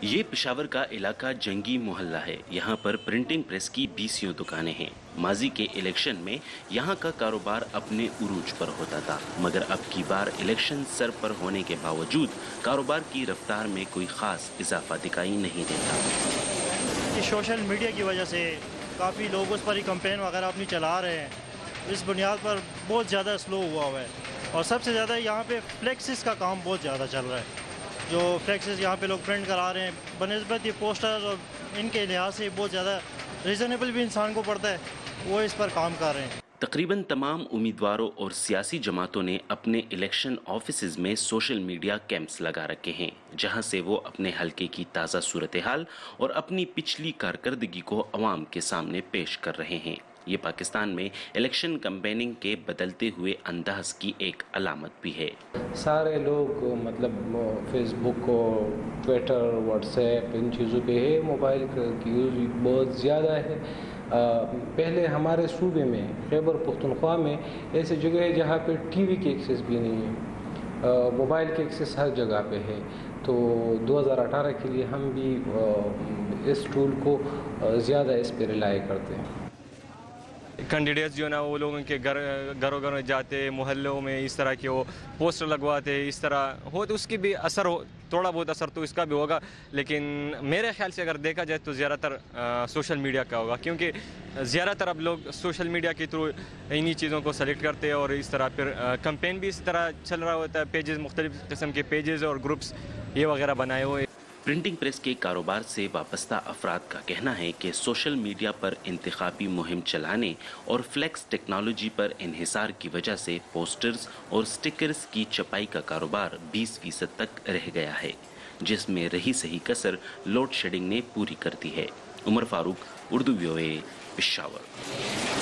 یہ پشاور کا علاقہ جنگی محلہ ہے۔ یہاں پر پرنٹنگ پریس کی 20 دکانیں ہیں۔ ماضی کے الیکشن میں یہاں کا کاروبار اپنے عروج پر ہوتا تھا، مگر اب کی بار الیکشن سر پر ہونے کے باوجود کاروبار کی رفتار میں کوئی خاص اضافہ دکھائی نہیں دیتا۔ سوشل میڈیا کی وجہ سے کافی لوگ اس پر ہی کمپین وغیرہ اپنی چلا رہے ہیں، اس بنیاد پر بہت زیادہ سلو ہوا ہے، اور سب سے زیادہ یہاں پہ فلیکسز کا کام بہت زیادہ چل رہا ہے۔ جو فلیکسز یہاں پہ لوگ پرنٹ کرا رہے ہیں بنسبت یہ پوسٹرز اور ان کے لحاظ سے بہت زیادہ ریزنیبل بھی انسان کو پڑتا ہے، وہ اس پر کام کر رہے ہیں۔ تقریباً تمام امیدواروں اور سیاسی جماعتوں نے اپنے الیکشن آفیسز میں سوشل میڈیا کیمپس لگا رکھے ہیں، جہاں سے وہ اپنے حلقے کی تازہ صورتحال اور اپنی پچھلی کارکردگی کو عوام کے سامنے پیش کر رہے ہیں۔ یہ پاکستان میں الیکشن کمپیننگ کے بدلتے ہوئے انداز کی ایک علامت بھی ہے۔ سارے لوگ فیس بک اور ٹویٹر، واٹس ایپ ان چیزوں پہ ہے، موبائل کی یوز بہت زیادہ ہے۔ پہلے ہمارے صوبے میں خیبر پختونخوا میں ایسی جگہ ہے جہاں پہ ٹی وی کی ایکسیس بھی نہیں ہے، موبائل کی ایکسیس ہر جگہ پہ ہے۔ تو 2018 کے لیے ہم بھی اس ٹول کو زیادہ اس پہ ریلائی کرتے ہیں۔ کینڈیڈیٹس جو ہے نا وہ لوگوں کے گھروں گھروں جاتے، محلوں میں اس طرح کے وہ پوسٹر لگواتے، اس طرح ہو تو اس کی بھی اثر ہو، تھوڑا بہت اثر تو اس کا بھی ہوگا، لیکن میرے خیال سے اگر دیکھا جائے تو زیادہ تر سوشل میڈیا کا ہوگا، کیونکہ زیادہ تر اب لوگ سوشل میڈیا کے تھرو انہی چیزوں کو سلیکٹ کرتے ہیں، اور اس طرح پھر کمپین بھی اس طرح چل رہا ہوتا ہے، پیجز، مختلف قسم کے پیجز اور گروپس یہ وغیرہ بنائے ہوئے۔ پرنٹنگ پریس کے کاروبار سے وابستہ افراد کا کہنا ہے کہ سوشل میڈیا پر انتخابی مہم چلانے اور فلیکس ٹیکنالوجی پر انحصار کی وجہ سے پوسٹرز اور سٹیکرز کی چھپائی کا کاروبار 20% تک رہ گیا ہے، جس میں رہی سہی کسر لوڈ شیڈنگ نے پوری کر دی ہے۔ عمر فاروق، اردو VOA، پشاور۔